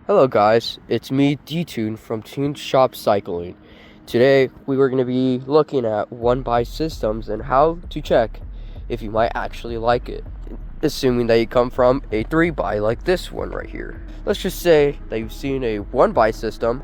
Hello guys, it's me D-Tune from Tune Shop Cycling. Today we were going to be looking at 1x systems and how to check if you might actually like it, assuming that you come from a 3x like this one right here. Let's just say that you've seen a 1x system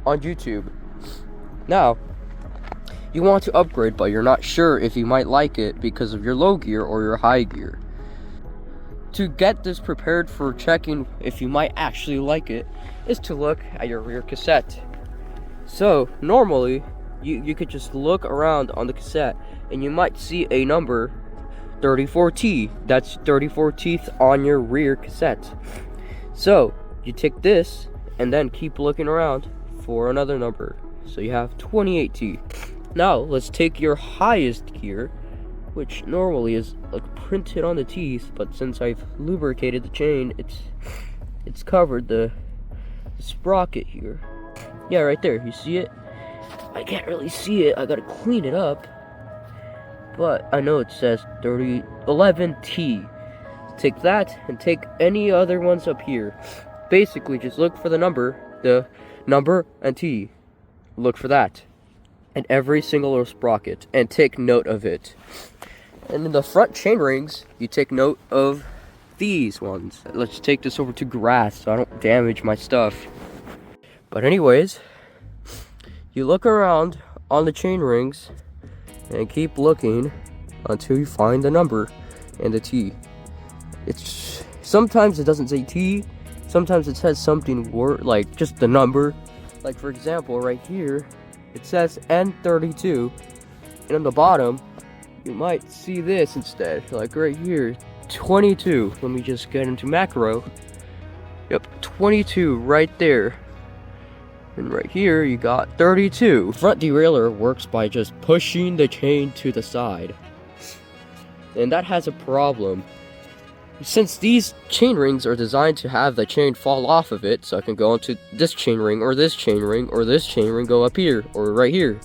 on YouTube. Now, you want to upgrade but you're not sure if you might like it because of your low gear or your high gear. To get this prepared for checking if you might actually like it is to look at your rear cassette. So normally you could just look around on the cassette and you might see a number 34T. That's 34 teeth on your rear cassette. So you take this and then keep looking around for another number. So you have 28T. Now let's take your highest gear, which normally is like printed on the teeth, but since I've lubricated the chain, it's covered the sprocket here. Yeah, right there. You see it? I can't really see it. I gotta clean it up. But I know it says 11T. Take that and take any other ones up here. Basically, just look for the number and T. Look for that. And every single little sprocket, and take note of it. And in the front chain rings, you take note of these ones. Let's take this over to grass so I don't damage my stuff. But anyways, you look around on the chain rings and keep looking until you find the number and the T. Sometimes it doesn't say T, sometimes it says something like just the number. Like for example, right here, it says N32, and on the bottom, you might see this instead, like right here, 22. Let me just get into macro. Yep, 22 right there. And right here, you got 32. Front derailleur works by just pushing the chain to the side. And that has a problem. Since these chain rings are designed to have the chain fall off of it, so I can go into this chain ring, or this chain ring, or this chain ring, go up here, or right here.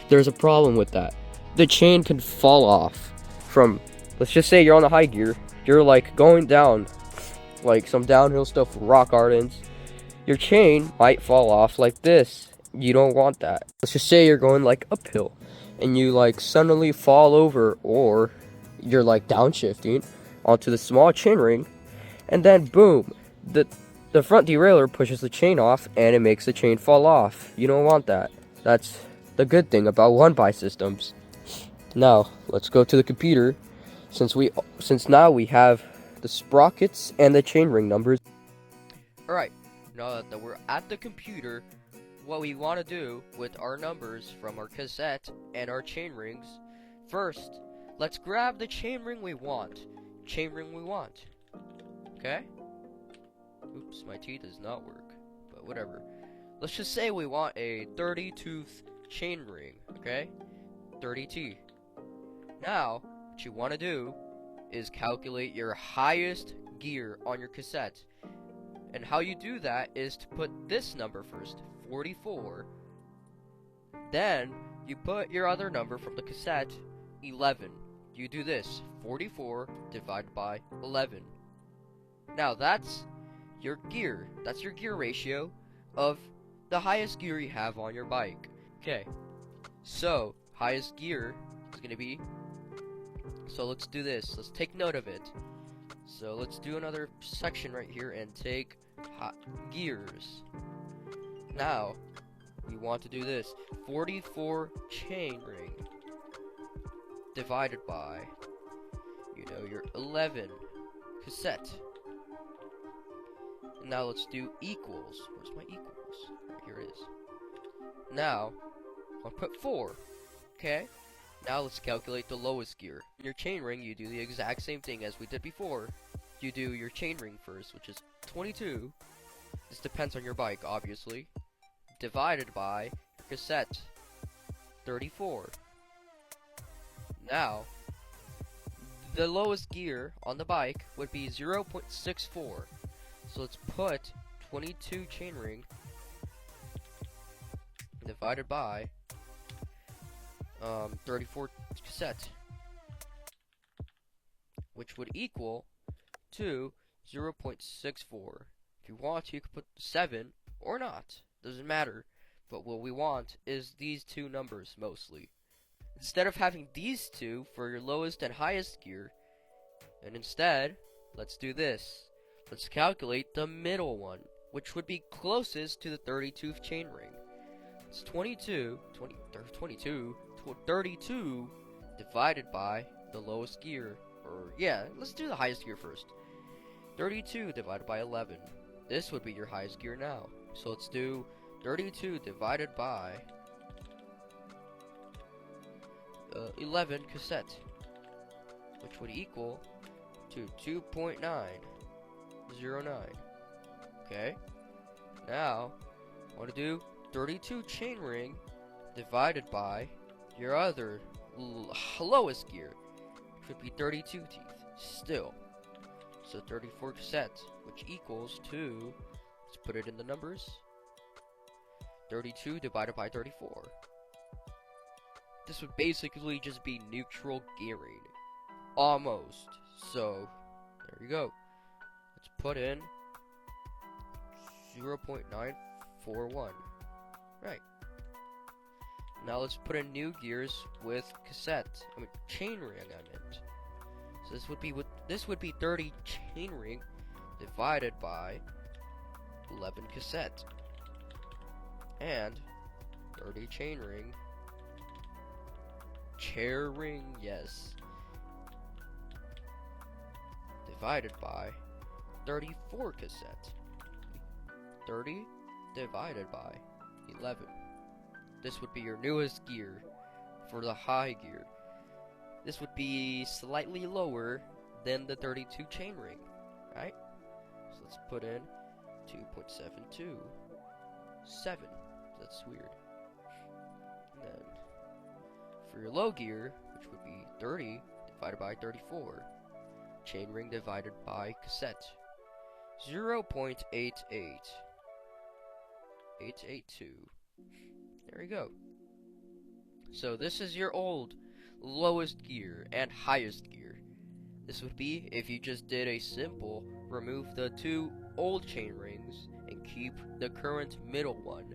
There's a problem with that. The chain can fall off from, let's just say you're on the high gear, you're like going down, like some downhill stuff, rock gardens. Your chain might fall off like this. You don't want that. Let's just say you're going like uphill and you like suddenly fall over, or you're like downshifting onto the small chain ring, and then boom, the front derailleur pushes the chain off and it makes the chain fall off. You don't want that. That's the good thing about 1x systems. Now let's go to the computer, since now we have the sprockets and the chain ring numbers. Alright, now that we're at the computer, what we want to do with our numbers from our cassette and our chain rings, first let's grab the chain ring we want. Okay? Oops, my T does not work, but whatever. Let's just say we want a 30-tooth chain ring, okay? 30T. Now, what you want to do is calculate your highest gear on your cassette. And how you do that is to put this number first, 44. Then, you put your other number from the cassette, 11. You do this, 44 divided by 11. Now, that's your gear. That's your gear ratio of the highest gear you have on your bike. Okay, so highest gear is going to be, so let's do this. Let's take note of it. So let's do another section right here and take hot gears. Now, we want to do this. 44 chain ring divided by, your 11 cassette. And now let's do equals. Where's my equals? Right here it is. Now, I'll put 4. Okay? Now let's calculate the lowest gear. In your chain ring, you do the exact same thing as we did before. You do your chain ring first, which is 22. This depends on your bike, obviously. Divided by your cassette, 34. Now, the lowest gear on the bike would be 0.64. So let's put 22 chain ring divided by 34 cassette, which would equal to 0.64. you want, you can put 7 or not. Doesn't matter. But what we want is these two numbers mostly. Instead of having these two for your lowest and highest gear, and instead, let's do this. Let's calculate the middle one, which would be closest to the 32th chainring. It's 32 divided by the lowest gear. Or, yeah, let's do the highest gear first. 32 divided by 11. This would be your highest gear now. So let's do 32 divided by 11 cassette, which would equal to 2.909. Okay. Now, I want to do 32 chainring divided by your other lowest gear, which would be 32 teeth. Still. So 34 cassette, which equals to, let's put it in the numbers, 32 divided by 34. This would basically just be neutral gearing. Almost. So, there you go. Let's put in 0.941. Right. Now let's put in new gears with cassette. Chainring, I meant. So this would be 30 chainring divided by 11 cassette. And 30 chainring. Chainring, yes. Divided by 34 cassette. 30 divided by 11. This would be your newest gear for the high gear. This would be slightly lower than the 32 chainring, right? So let's put in 2.727. That's weird. And then for your low gear, which would be 30 divided by 34, chainring divided by cassette, 0.882. There you go. So this is your old lowest gear and highest gear. This would be if you just did a simple remove the two old chain rings and keep the current middle one.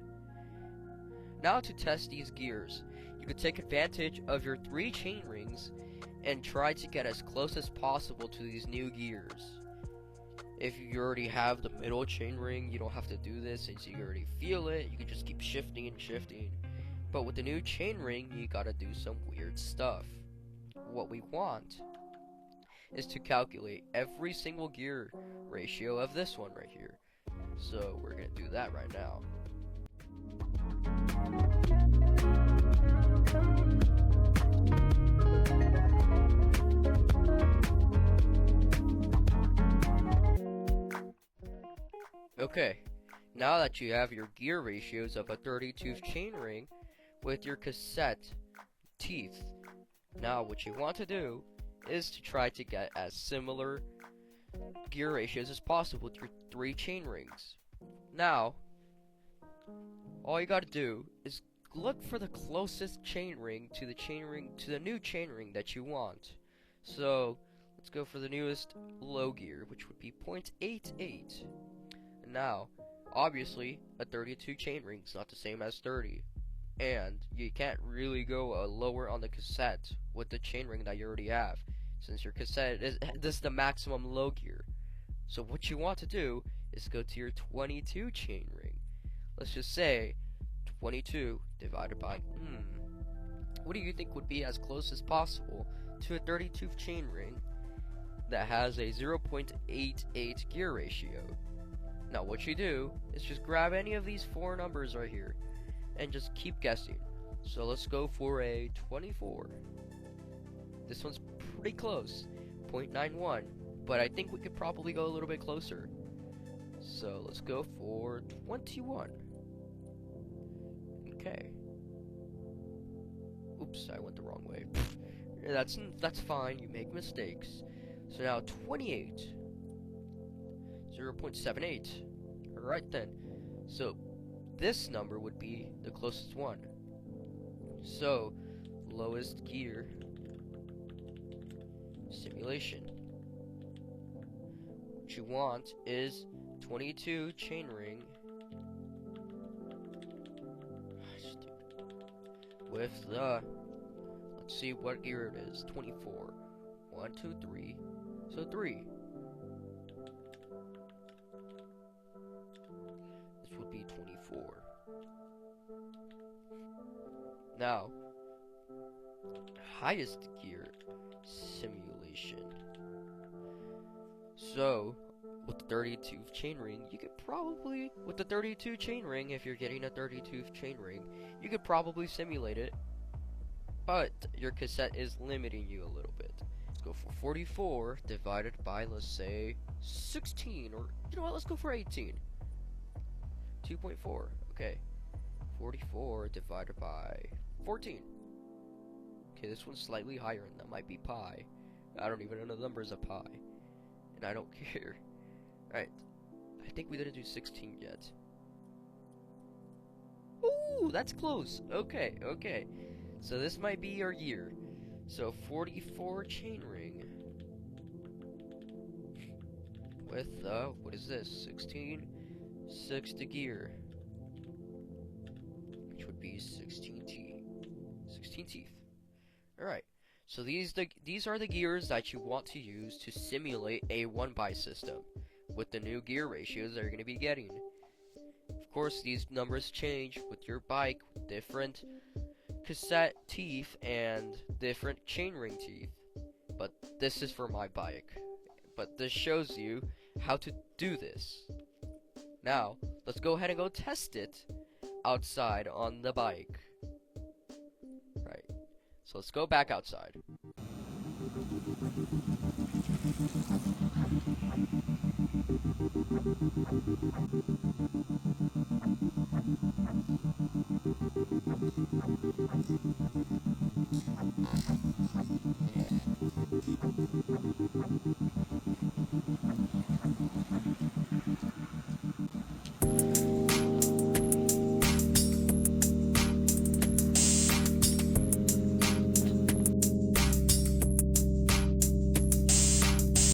Now to test these gears, you could take advantage of your 3 chain rings and try to get as close as possible to these new gears. If you already have the middle chain ring, you don't have to do this since you already feel it. You can just keep shifting and shifting. But with the new chain ring, you gotta do some weird stuff. What we want is to calculate every single gear ratio of this one right here. So we're gonna do that right now. Okay, now that you have your gear ratios of a 32 chain ring with your cassette teeth, now what you want to do is to try to get as similar gear ratios as possible with your 3 chain rings. Now, all you gotta do is look for the closest chain ring to the new chain ring that you want. So let's go for the newest low gear, which would be 0.88. Now, obviously, a 32 chain ring is not the same as 30, and you can't really go lower on the cassette with the chain ring that you already have, since your cassette is the maximum low gear. So what you want to do is go to your 22 chain ring. Let's just say 22 divided by what do you think would be as close as possible to a 32 chain ring that has a 0.88 gear ratio? Now what you do is just grab any of these 4 numbers right here and just keep guessing. So let's go for a 24. This one's pretty close, 0.91, but I think we could probably go a little bit closer. So let's go for 21. Okay. Oops, I went the wrong way. That's fine, you make mistakes. So now 28. 0.78. Alright then. So this number would be the closest one. So lowest gear simulation. What you want is 22 chainring with the, let's see what gear it is, 24. 1, 2, 3, so 3. This would be 24. Now, highest gear simulation. So, with the 32th chainring, you could probably, with the 32 chainring, if you're getting a 32th chainring, you could probably simulate it, but your cassette is limiting you a little bit. Let's go for 44 divided by, let's say, 16, or, you know what, let's go for 18. 2.4, okay. 44 divided by 14. Okay, this one's slightly higher, and that might be pi. I don't even know the numbers of pi, and I don't care. Alright, I think we didn't do 16 yet. Ooh, that's close. Okay, okay. So this might be our year. So 44 chainring with what is this? 16 6th gear, which would be 16 teeth. All right. So these are the gears that you want to use to simulate a 1x system with the new gear ratios that you're going to be getting. Of course, these numbers change with your bike, with different cassette teeth and different chainring teeth. But this is for my bike. But this shows you how to do this. Now, let's go ahead and go test it outside on the bike. Right. So let's go back outside.